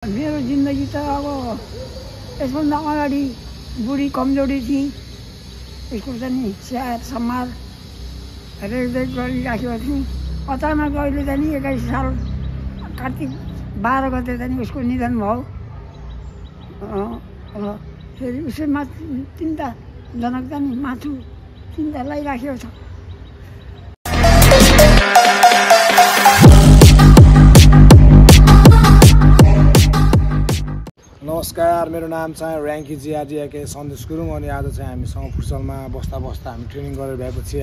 मेरो जिन्दगी त अब यसभन्दा अगाडि बुढी कमजोरी थिएँ। स्कुल चाहिँ नि स्याहार सम्हार रेखदेख गरिराखेको थिएँ। अचानक अहिले चाहिँ नि 21 साल कार्तिक 12 गते चाहिँ उसको निधन भयो। फेरि उसैमा चिन्ताजनक चाहिँ नि माथु चिन्ता लगाइराखेको छ। नमस्कार, मेरो नाम चाहिँ र्याङ्की जिआरडिआके सन्देश गुरुङ अनि आज चाहिँ हामीसँग फुटसलमा बस्दा हामी ट्रेनिङ गरेर भएपछि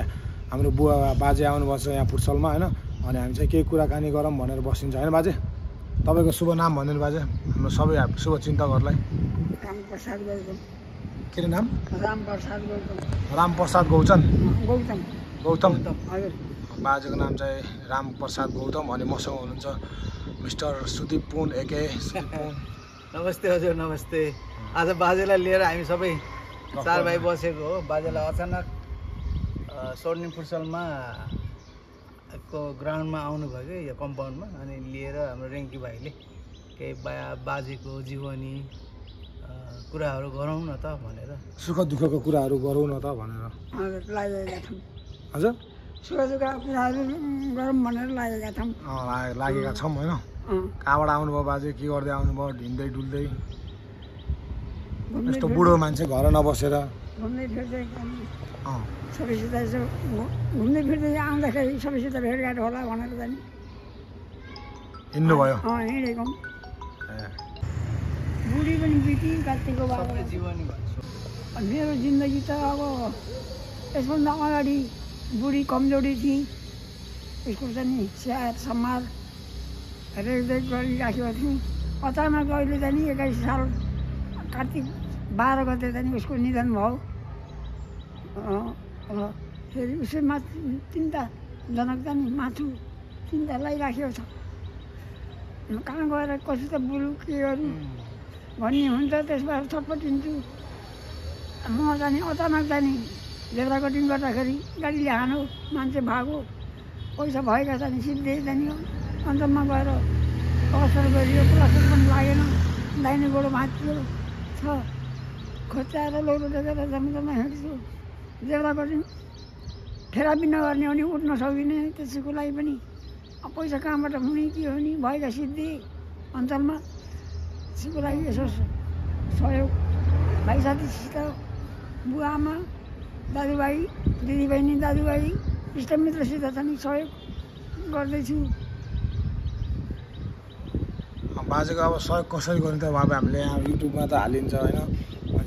हाम्रो बुवा बाजे आउनुभएको छ यहाँ फुटसलमा हैन। अनि हामी चाहिँ केही कुराकानी गरौँ भनेर बसिन्छ हैन बाजे। तपाईको शुभ नाम भन्दिनु बाजे, हाम्रो सबै शुभ चिन्तकहरुलाई। रामप्रसाद गौतम। के रे नाम? रामप्रसाद गौतम। रामप्रसाद गौतम। गौतम हजुर। बाजेको नाम चाहिँ रामप्रसाद गौतम अनि मसँग हुनुहुन्छ मिस्टर सुदीप पुन एके सुदीप पुन। नमस्ते हजुर, नमस्ते। आज बाजेलाई लिएर हामी सबै 4 भाइ बसेको हो। बाजेलाई अचानक स्वर्णिम फुटसलमा को ग्राउन्डमा आउनुभयो कि यो कम्पाउन्डमा, अनि लिएर हाम्रो रेङ्की भाइले केही बाजेको जीवनी कुराहरू गरौँ न त भनेर, सुख दुःखको कुराहरू गरौँ न त भनेर हजुर सुख दुःखको कुराहरू गरौँ भनेर लागेका छौँ होइन। कहाँबाट आउनुभयो बाजे, के गर्दै आउनुभयो? हिँड्दै डुल्दै यस्तो बुढो मान्छे घर नबसेर घुम्दै फिर्दै सबैसित यसो घुम्दै फिर्दै आउँदाखेरि सबैसित भेटघाट होला भनेर चाहिँ हिँड्नुभयो। हिँडेको बुढी पनि बिति कार्तिकको बाबा जीवनी भन्छु। मेरो जिन्दगी त अब यसभन्दा अगाडि बुढी कमजोरी थिएँ। स्कुल चाहिँ नि स्याहार सम्हार रेखदेख गरिराखेको थिएँ। अचानक अहिले चाहिँ नि 21 साल कार्तिक 12 गते चाहिँ उसको निधन भयो। फेरि उसैमा चिन्ताजनक चाहिँ नि माथु चिन्ता लगाइराखेको छ। कहाँ गएर कसित बुलु के गरौँ भन्ने हुन्छ, त्यसबाट छटपटिन्छु। म जाने अचानक जाने जेब्रा कटिङ गर्दाखेरि गाडीले हान्यो, मान्छे भागो, पैसा भएका चाहिँ सिधै जाने अन्तमा गएर प्लास्टर गरियो, प्लास्टर पनि लागेन, दाहिने गोडो भाँचियो छ, खोच्याएर लौरो देखेर जम्मा हिँड्छु। जेब्रा कटिङ थेरापी नगर्ने हो भने उठ्न सकिने, त्यसको लागि पनि पैसा कहाँबाट हुने के हो नि भएका सिद्धि अञ्चलमा। त्यसको लागि यसो सहयोग भाइ साथीसित, बुवा आमा, दाजुभाइ, दिदीबहिनी, दाजुभाइ, इष्टमित्रसित चाहिँ सहयोग गर्दैछु। बाजेको अब सहयोग कसरी गर्ने त अब हामीले यहाँ युट्युबमा त हालिन्छ होइन।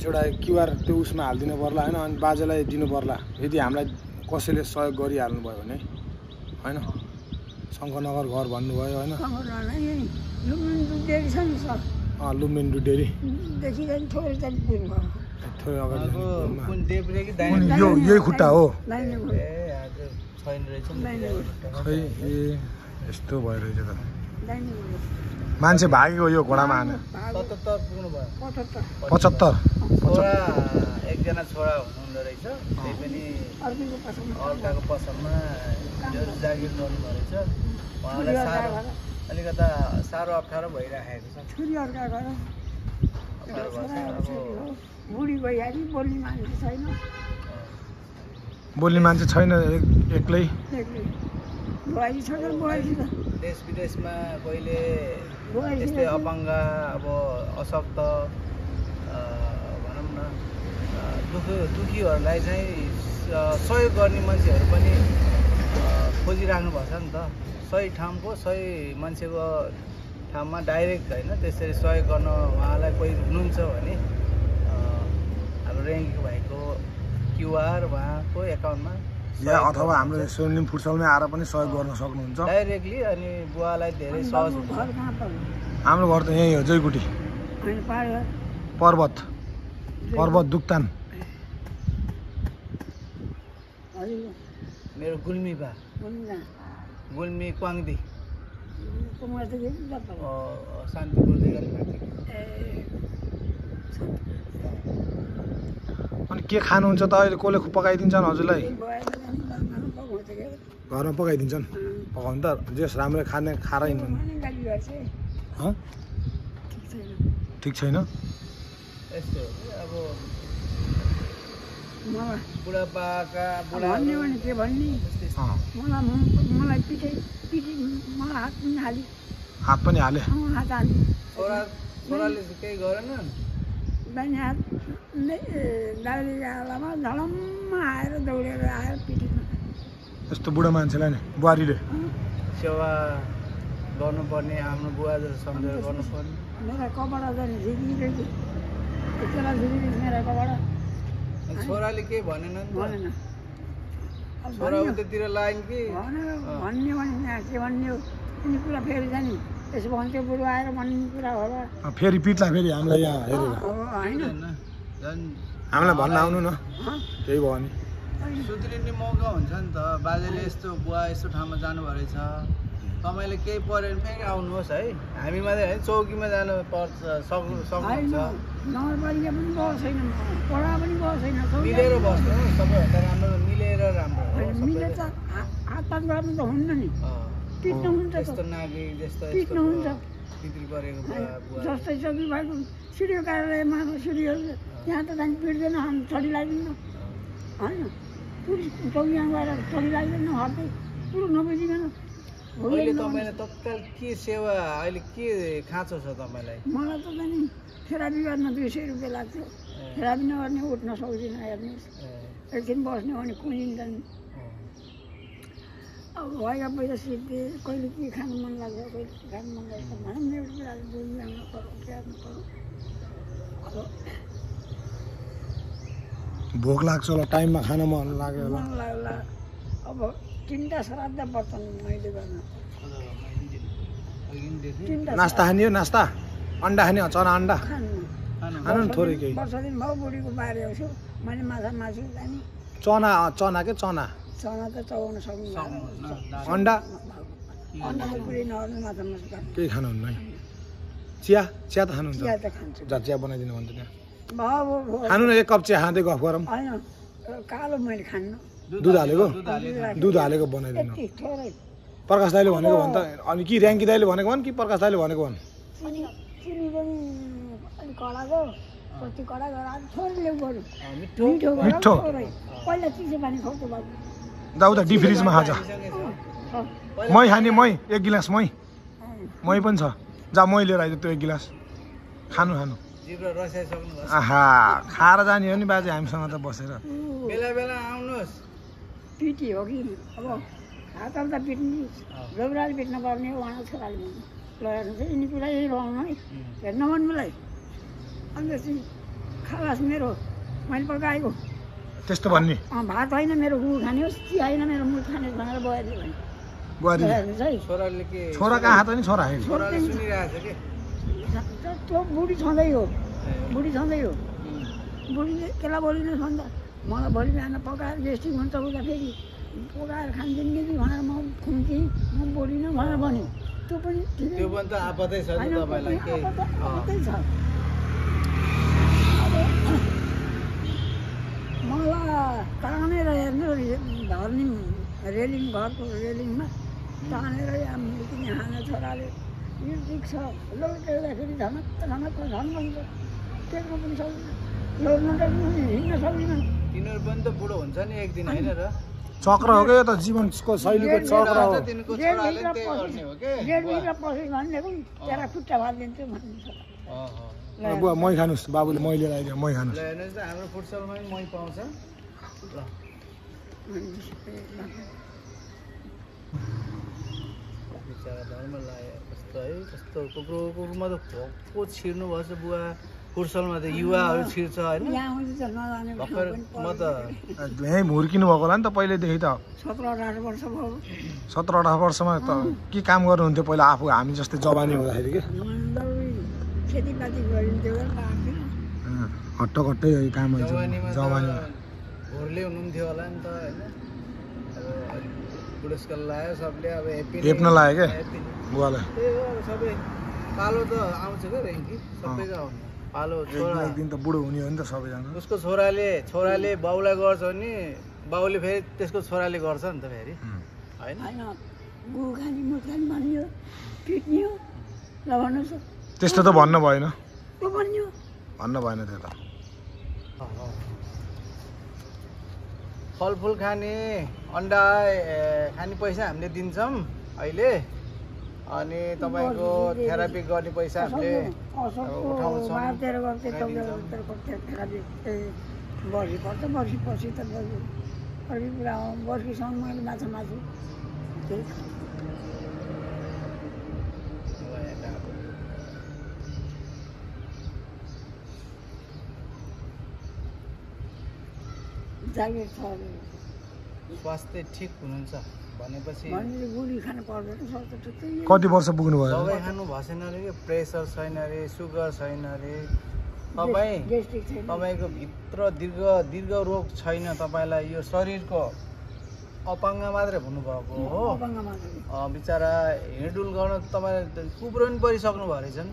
एउटा क्युआर त्यो उसमा हालिदिनु पर्ला होइन। अनि बाजेलाई दिनु पर्ला यदि हामीलाई कसैले सहयोग गरिहाल्नुभयो भने होइन। शङ्करनगर घर भन्नुभयो होइन। लुम्बिनी दुधडेरी यही खुट्टा हो खै। ए यस्तो भइरहेछ त, मान्छे भागेको यो घोडामा हाने 75 एकजना छोरा हुनुहुँदो रहेछ, त्यही पनि अर्काको पसलमा जागिर गर्नुभयो रहेछ। उहाँलाई अलिकता साह्रो अप्ठ्यारो भइराखेको छ। बुढी भइहाल्यो, बोल्ने मान्छे छैन, एक्लै देश विदेशमा कहिले यस्तै अपाङ्ग अब अशक्त भनौँ न दुखीहरूलाई चाहिँ सहयोग गर्ने मान्छेहरू पनि खोजिराख्नु भएको छ नि त। सही ठाउँको सही मान्छेको ठाउँमा डाइरेक्ट होइन, त्यसरी सहयोग गर्न उहाँलाई कोही हुनुहुन्छ भने हाम्रो रेङ्कीको भाइको क्युआर उहाँको एकाउन्टमा या अथवा हाम्रो स्वर्णिम फुटसलमै आएर पनि सहयोग गर्न सक्नुहुन्छ डाइरेक्टली। अनि बुवालाई धेरै सहज हुन्छ। हाम्रो घर त यहीँ हो, जयकुटी पर्वत दुक्तान। मेरो गुल्मी बा गुल्मी क्वाङदी शान्तिपुरदेखि अलिक माथि। अनि के खानुहुन्छ त अहिले? कसले पकाइदिन्छन् हजुरलाई? घरमा पकाइदिन्छन्? पकाउनु त जेस राम्रै खाने खाएर हिँड्नु। छैन ठिक छैन यस्तो हो कि अब मलाई बुढापाका भन्ने भने के भन्ने मलाई पिटे मलाई हात पनि हाल्यो हात पनि हाले हात हाल्यो छोराले चाहिँ केही गरेन दाहिने हात दाहिने गालामा झडम्म आएर दौडेर आएर पिटिनु यस्तो बुढो मान्छेलाई नि बुहारीले सेवा गर्नुपर्ने आफ्नो बुवा जस्तो सम्झेर गर्नुपर्ने मेरा कपडा चाहिँ झिकिरहेको त्यसलाई झिकिरहेको मेरा कपडा छोराले के भनेन नि भनेन त छोरा उतातिर लाग्यो कि भन्ने भने यहाँ के भन्ने हो कुनै कुरा फेरि जाने यसो भन्थ्यो बुढो आएर भन्ने कुरा होला फेरि पिट्ला फेरि हामीलाई यहाँ हेरेर होइन हामीलाई भन्न आउनु न केही भयो भने सुध्रिने मौका हुन्छ नि त बाजेले यस्तो बुवा यस्तो ठाउँमा जानुभएको रहेछ तपाईँले केही पऱ्यो भने फेरि आउनुहोस् है हामी मात्रै होइन चौकीमा जानु पर्छ सक्नुहुन्छ नगरपालिका पनि गएको छैन पढा पनि गएको छैन मिलेर बस्नु सबैभन्दा राम्रो मिलेर राम्रो हो मिलेर त हातपात गर्नु त हुन्न नि पिट्नु हुन्छ त्यस्तो नागरिक जस्तो पिट्नु हुन्छ पितृ परेको बुवा जस्तै चौकी भएको सिडिओ कार्यालयमा सिडिओहरू त्यहाँ त जाने पिट्दैन हामी छडी लाग्दैन होइन पुलिस चौकीमा गएर छडी लाग्दैन हट्दै पुरो नबुझिकन अहिले तपाईँलाई तत्काल के सेवा अहिले के खाँचो छ तपाईँलाई मलाई त नि थेरापी गर्न 200 रुपियाँ लाग्थ्यो थेरापी नगर्ने उठ्न सक्दिनँ हेर्नुहोस् एकछिन बस्ने हो भने कुहिन्छ नि अब भएका पैसा सिद्धे कहिले के खानु मन लाग्छ कहिले के खानु मन लाग्छ भनौँ न एउटा कुराले बुझ्नु पऱ्यो क्यार्नु पऱ्यो अब भोक लाग्छ होला टाइममा खान मन लाग्यो होला मन लाग्ला अब 3टा श्राद्ध बर्तन मैले गर्न नास्ता खाने हो नास्ता अन्डा खाने चना अन्डा खानु खानु न थोरै केही वर्ष दिन भाउ बुढीको बारे आउँछु मैले माछा मासु जाने चना के चना चना त चलाउन सक्नु अन्डा अन्डा त पुरै नगर्नु माछा मासु खानु केही खानुहुन्न है चिया चिया त खानुहुन्छ चिया त खान्छु चिया बनाइदिनु भन्छ त्यहाँ भाउ खानु न 1 कप चिया खाँदै गफ गरौँ होइन कालो मैले खान्न दुध हालेको बनाइदिनु यति थोरै प्रकाश दाइले भनेको भन्छ अनि कि र्याङ्की दाइले भनेको भन् कि प्रकाश दाइले भनेको भन् चिनी पनि अलिक कडा गयो कति कडा गएर थोरै ल्याउ बरु मिठो पहिला चिसो पानी खुवाउँछु बाबु जाऊ त डिप फ्रिजमा खाजा मै खाने मै 1 गिलास मै पनि छ जा मै लिएर आइज त्यो 1 गिलास खानु आहा खाएर जाने हो नि बाजे हामीसँग त बसेर बेला बेला आउनुहोस् पिटी हो कि अब हातल त पिट्ने जोब्राले पिट्नु पर्ने हो उहाँ छोराले लगाएर चाहिँ यिनी कुरा यही लगाउनु है हेर्न मनलाई अन्त खालास मेरो मैले पकाएको त्यस्तो भन्ने भात होइन मेरो गुड खाने होस् चिया होइन मेरो मुख खाने भनेर बुहारी भने बुहारी छोराले के छोरा कहाँ हात नि छोरा छोराले सुनिरहेछ के त्यो बुढी छँदै हो बुढीले त्यसलाई बोलिनु भन्दा मलाई भोलि बिहान पकाएर गेस्टिङ हुन्छ उता फेरि पकाएर खान्छन् कि भनेर म खुम्थेँ म बोलिनँ भनेर भन्यो त्यो पनि त आपतै छ तपाईँलाई आपतै छ मलाई तानेर हेर्नु धर्ने रेलिङ घरको रेलिङमा तानेर यहाँ छोराले यो ठिक छ लौटेदाखेरि झनक्क भन्छ टेक्नु पनि सक्दैन लौट्नु त हिँड्न सक्दैन तिनीहरू पनि त बुढो हुन्छ नि एक दिन होइन र चक्र हो क्या यो त जीवनको शैलीको चक्र हो गेटभित्र पस्यो भने पनि तेरा खुट्टा भालिदिन्छु भनिन्छ बुवा मै खानुहोस् बाबुले मै लिएर आइदियो मै खानुहोस् हेर्नुहोस् त हाम्रो फुटसलमा पनि मै पाउँछ ल बिचरा धर्म लाग्यो कस्तो है कस्तो कुकुरमा त भक्को छिर्नु भएछ बुवा फुटसलमा त युवाहरू छिर्छ होइन भर्खर म त यहीँ हुर्किनु भएको होला नि त पहिल्यैदेखि त 17-18 वर्ष भयो 17-18 वर्षमा त के काम गर्नुहुन्थ्यो पहिला आफू हामी जस्तै जवानी हुँदाखेरि के खेतीपाती गरिन्थ्यो हट्टकट्टै काम हुन्छ जवानी घोरले हुनुहुन्थ्यो होला नि त होइन अब बुढेसकाल लाग्यो सबले अब हेप्न लाग्यो क्या बुवालाई सबै पालो त आउँछ क्या रेङ्की सबैको आउने पालो छोरा एक दिन त बुढो हुने हो नि त सबैजना उसको छोराले बाउलाई गर्छ भने बाउले फेरि त्यसको छोराले गर्छ नि त फेरि होइन गु खाने मुख खाने भन्यो पिट्ने हो ल भन्नुहोस् त्यस्तो त भन्न भएन त्यो भन्यो भन्न भएन त्यो त फलफुल खाने अन्डा खाने पैसा हामीले दिन्छौँ अहिले अनि तपाईँको थेरापी गर्ने पैसा हामीले उठाउँछौँ बर्सी पर्छ बर्सी पछि त अर्कै कुरा हो बर्सीसम्म मैले माछा मासु त्यही जागिर छ स्वास्थ्य ठिक हुनुहुन्छ भनेपछि गुली खानु पर्दैन सक्छ ठिकै कति वर्ष पुग्नु भयो दबाई खानु भएन अरे कि प्रेसर छैन अरे सुगर छैन अरे तपाईँको भित्र दीर्घ रोग छैन तपाईँलाई यो शरीरको अपाङ्ग मात्रै हुनुभएको हो बिचरा हिँडुल गर्न तपाईँ कुब्रो पनि परिसक्नु भएको रहेछ नि त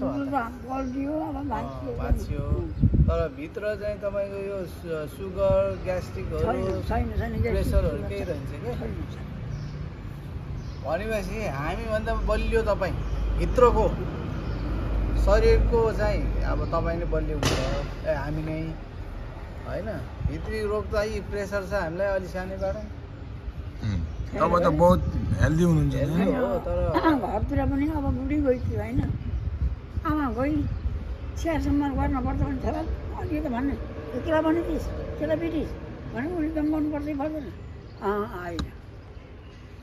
भाँचियो तर भित्र चाहिँ तपाईँको यो सुगर ग्यास्ट्रिकहरू प्रेसरहरू केही रहन्छ क्या भनेपछि हामीभन्दा बलियो तपाईँ भित्रको शरीरको चाहिँ अब तपाईँ नै बलियो हुन्छ हामी नै होइन भित्री रोग चाहिँ प्रेसर छ हामीलाई अलि सानैबाट तपाईँ त बहुत हेल्दी हुनुहुन्छ तर घरतिर पनि अब बुढी गइथ्यो होइन आमा गइ स्याहारसम्म गर्नुपर्छ भने छोरा अलि त भन्ने केला बनिदिस् केला पिटिस् भने उसले त गर्नुपर्छ पर्दैन आएन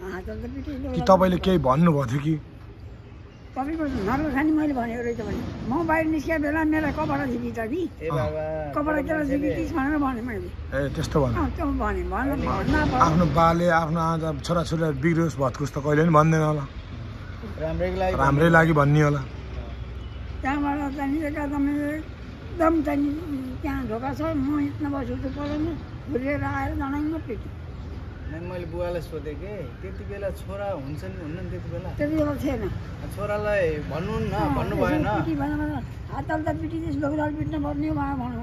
हातल त पिटिस कि तपाईँले केही भन्नुभएको थियो कि तपाईँको नर्को खाने मैले भनेको रहेछ भने म बाहिर निस्किया बेला मेरो कपडा झिकिन्छ कि कपडा केला झिकिदिस् भनेर भने मैले ए त्यस्तो भन्नु त्यो भने आफ्नो बाले आफ्नो आज छोराछोरी बिग्रियोस् भत्कुस त कहिले पनि भन्दैन होला राम्रै लागि भन्ने होला त्यहाँबाट त्यहाँनिर मैले एकदम चाहिँ त्यहाँ ढोका छ म हिँड्न बस्छु त्यो पलाउनु घुरेर आएर जनाइमा पिट्यो मैले बुवालाई सोधेँ कि त्यति बेला छोरा हुन्छ नि हुन्न नि त्यति बेला थिएन छोरालाई भन्नु न भन्नु भएन हातल त पिटिदिस् लौराल पिट्न पर्ने उहाँ भन्नु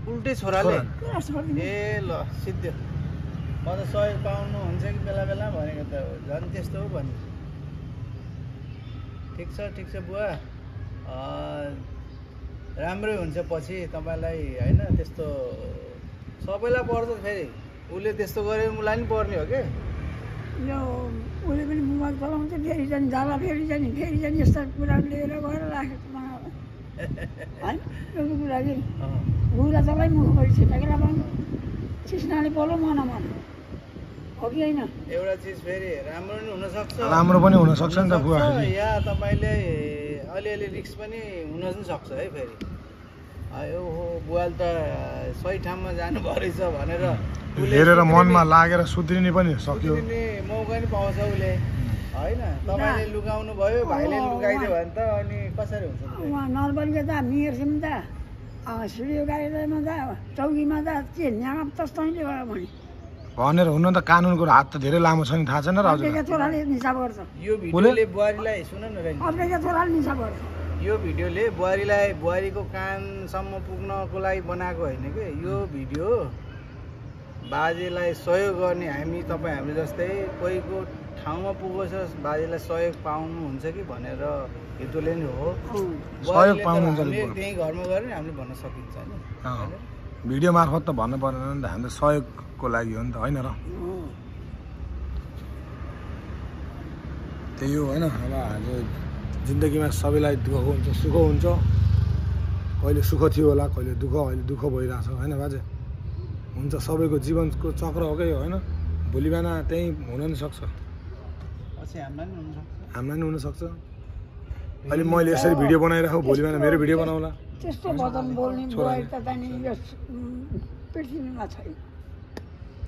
उल्टै छोराले ए ल सिद्धियो म त सहयोग पाउनु हुन्छ कि बेला बेला भनेको त झन् त्यस्तो हो भने ठिक छ बुवा राम्रै हुन्छ पछि तपाईँलाई होइन त्यस्तो सबैलाई पर्छ फेरि उसले त्यस्तो गऱ्यो मलाई पनि पर्ने हो कि यो उसले पनि मोबाइल चलाउँछ फेरि जाने जाला फेरि जाने यस्ता कुरा लिएर गएर राखेको होइन एउटा कुरा कि घुरा चलाइ मुख गरिसक्यो बेला भन्नु सिस्नाले बोलो मन हो कि होइन एउटा चिज फेरि राम्रो पनि हुनसक्छ राम्रो पनि हुनसक्छ नि त बुवा या तपाईँले अलिअलि रिस्क पनि हुन पनि सक्छ है फेरि यो बुवाले त सही ठाउँमा जानुभयो रहेछ भनेर हेरेर मनमा लागेर सुध्रिने पनि सक्यो मौका नि पाउँछ उसले होइन तपाईँले लुगाउनु भयो भाइले लुगाइदियो भने त अनि कसरी हुन्छ उहाँ नर्बलीको त मिर्छौँ त सिडियो गाडीमा त चौकीमा त के न्याप तस्तैले गयो भनेर हुन त कानुनको हात त धेरै लामो छ नि थाहा छैन र छोराले निसाब गर्छ यो भिडियोले बुहारीलाई सुन न छोराले निसाब गर्छ यो भिडियोले बुहारीको कानसम्म पुग्नको लागि बनाएको होइन कि यो भिडियो बाजेलाई सहयोग गर्ने तपाईँ हामीले जस्तै कोहीको ठाउँमा पुगोस् बाजेलाई सहयोग पाउनुहुन्छ कि भनेर हेतुले नि हो सहयोग पाउनुहुन्छ त्यही घरमा गएर हामीले भन्न सकिन्छ नि भिडियो मार्फत त भन्नु पर्दैन नि त हाम्रो सहयोगको लागि हो नि त होइन र त्यही हो होइन अब हाम्रो जिन्दगीमा सबैलाई दुःख हुन्छ सुख हुन्छ कहिले सुख थियो होला कहिले दुःख अहिले दुःख भइरहेछ होइन बाजे हुन्छ सबैको जीवनको चक्र हो कि होइन भोलि बिहान त्यही हुन नि सक्छ हामीलाई नि हुनसक्छ अहिले मैले यसरी भिडियो बनाइराखेँ भोलि बिहान मेरो भिडियो बनाउला त्यस्तो वचन बोल्ने बुहारी त यस पृथ्वीमा छैन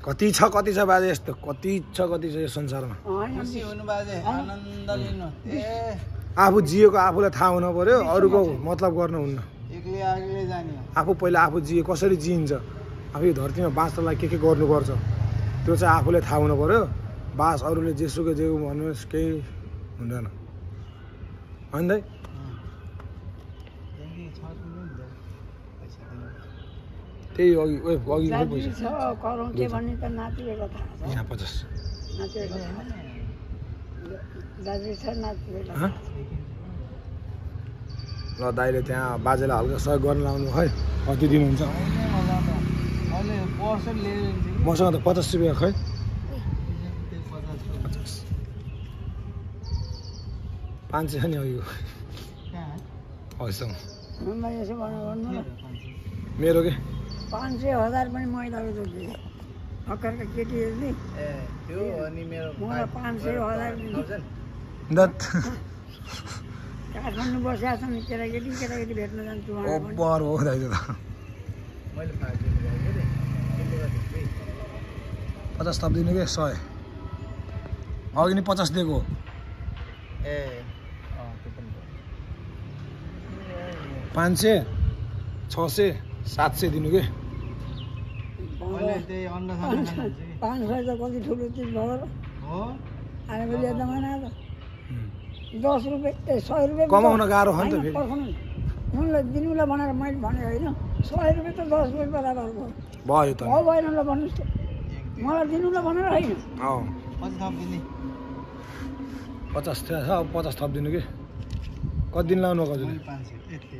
कति छ बाजे यस्तो कति छ यो संसारमा आफू जिएको आफूलाई थाहा हुनु पर्यो अरूको मतलब गर्नुहुन्न आफू पहिला आफू जिए कसरी जिइन्छ आफू यो धरतीमा बाँच्नलाई के गर्नुपर्छ त्यो चाहिँ आफूलाई थाहा हुनु पर्यो बास अरूले जेसुकै जे भन्नुहोस् केही हुँदैन होइन दाइ त्यही अघि यहाँ 50 ल दाइले त्यहाँ बाजेलाई हल्का सहयोग गर्न लाउनु है कति दिनुहुन्छ मसँग त 50 रुपियाँ खै 500 छ नि अघिको हौसँग यसो भन्नु न मेरो के 500,000 पनि महिलाको जोड्दै भर्खरका केटीहरूले त्यो अनि मेरो मलाई 500,000 दत काठमाडौँ बसेका छन् केटाकेटी भेट्न जान्छु बर हो दाइ त मैले 5 दिनु भयो के रे 50 थपिदिनु के 100 अघि नि 50 दिएको ए त्यो पनि 500 600 700 दिनु के मैले त्यही अन्न खाना खान्छु 500 त कति ठुलो चिज भयो हो अहिले जमाना त 10 रुपियाँ 100 रुपियाँ कमाउन गाह्रो हो नि त फेरि उनलाई दिनुलाई भनेर मैले भने होइन 100 रुपियाँ त 10 रुपियाँ बराबर भयो भयो त भएन ल भन्नुहोस् त मलाई दिनुलाई भनेर होइन अँ कति थपिदिने 50 थियो अब 50 थपिदिनु के कति दिन लाउनु हजुर मैले 500 यति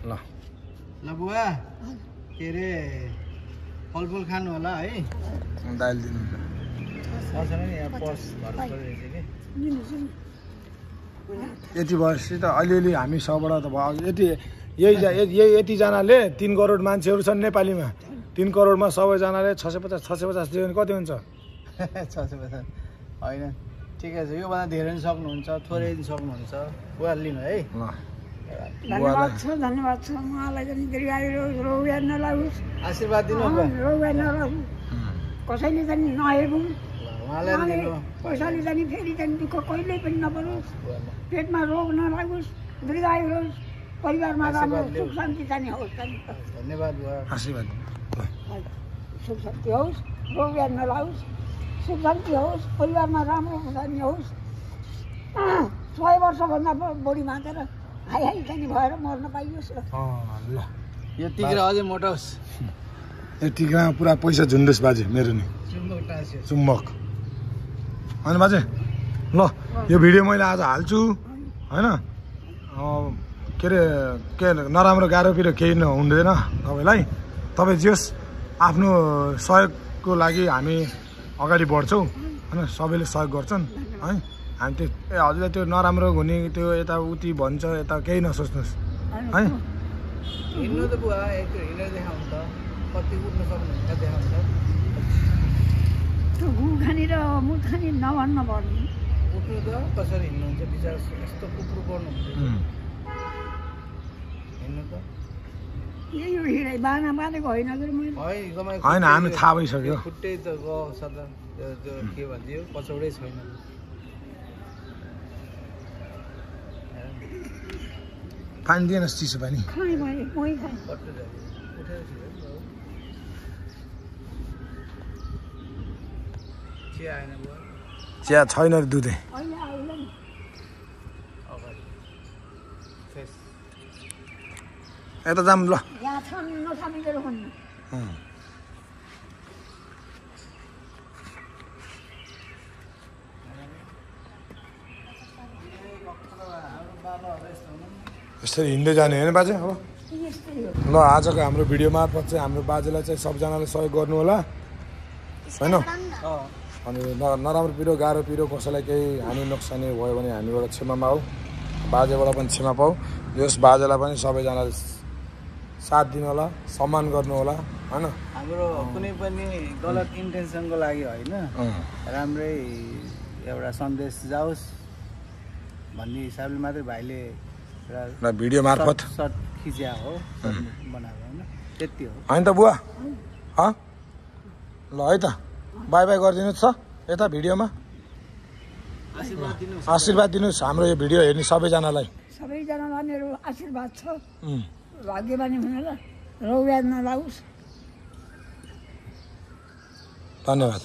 ल ल बुवा के रे फलफुल खानु होला है दाइल दिनु पर्छ नि यहाँ पर्स भर्नु पर्यो रहेछ कि दिनुहोस् न यति भएपछि त अलिअलि हामी सबबाट त भयो यति यतिजनाले 3 करोड मान्छेहरू छन् नेपालीमा 3 करोडमा सबैजनाले 650 दियो भने कति हुन्छ 650 होइन ठिकै छ योभन्दा धेरै पनि सक्नुहुन्छ थोरै पनि सक्नुहुन्छ बुवा लिनु है धन्यवाद छ उहाँलाई पनि दीर्घायु रोग नलागोस् आशीर्वाद दिनु बुवा रोग नलागोस् कसैले चाहिँ नहेरौँ उहाँलाई पनि दिनु पैसाले चाहिँ फेरि चाहिँ दुःख कहिल्यै पनि नपरोस् पेटमा रोग नलागोस् दीर्घायु होस् परिवारमा राम्रो सुख शान्ति चाहिँ होस् धन्यवाद बुवा आशीर्वाद सुख शान्ति होस् रोग नलागोस् सुख शान्ति होस् परिवारमा राम्रो चाहिँ होस् 100 वर्षभन्दा बढी मातेर हाई चाहिँ भएर मर्न पाइयोस् ल यो तिग्रा अझै मोटा होस् यो टिक्रामा पुरा पैसा झुन्डोस् बाजे मेरो नि चुम्बक टाँस्यो चुम्बक अनि बाजे ल यो भिडियो मैले आज हाल्छु होइन के नराम्रो गाह्रो पिरो केही हुँदैन तपाईँलाई तपाईँ जेस् आफ्नो सहयोगको लागि हामी अगाडि बढ्छौँ होइन सबैले सहयोग गर्छन् है हामी त्यो हजुरलाई त्यो नराम्रो हुने त्यो यताउति भन्छ यता केही नसोच्नुहोस् है हिँड्नु त बुवा यस्तो हिँडेर देखाउनु त कति उठ्न सक्नुहुन्छ देखाउनु त त्यो गुड खाने र मुख खाने नभन्न पर्ने उठ्नु त कसरी हिँड्नुहुन्छ बिचरा यस्तो कुकुर पर्नुहुन्छ हिँड्नु त यही हो हिँडाइ बाना बाँधेको होइन कि मैले होइन हामी थाहा भइसक्यो खुट्टै त गयो सदा त्यो के भनिदियो पछौडै छैन पानी दिएन चिसो पानी खाएँ मैले मै खाएँ कट्टो जाने उठेर चिया आएन बुवा चिया छैन रे दुधे अहिले आएन नि अगाडि फेस यता जाऊँ ल यहाँ छान नछामिदिएर भन्नु यसरी हिँड्दै जाने होइन बाजे अब यस्तै हो ल आजको हाम्रो भिडियो मार्फत चाहिँ हाम्रो बाजेलाई चाहिँ सबजनाले सहयोग गर्नु होला होइन अनि नराम्रो पिरो गाह्रो पिरो कसैलाई केही हानि नोक्सानी भयो भने हामीबाट क्षमा मागौँ बाजेबाट पनि क्षमा पाऊ यस बाजेलाई पनि सबैजनाले साथ दिनु होला सम्मान गर्नु होला होइन हाम्रो कुनै पनि गलत इन्टेन्सनको लागि होइन राम्रै एउटा सन्देश जाओस् भन्ने हिसाबले मात्रै भाइले र भिडियो मार्फत सर्ट खिच्या हो बनाएको होइन त्यति हो होइन त बुवा ल है त बाई बाई गरिदिनुहोस् त यता भिडियोमा आशीर्वाद दिनुहोस् हाम्रो यो भिडियो हेर्ने सबैजनालाई सबैजनालाई मेरो आशीर्वाद छ भाग्यमानी हुनुलाई रोग नलागोस् धन्यवाद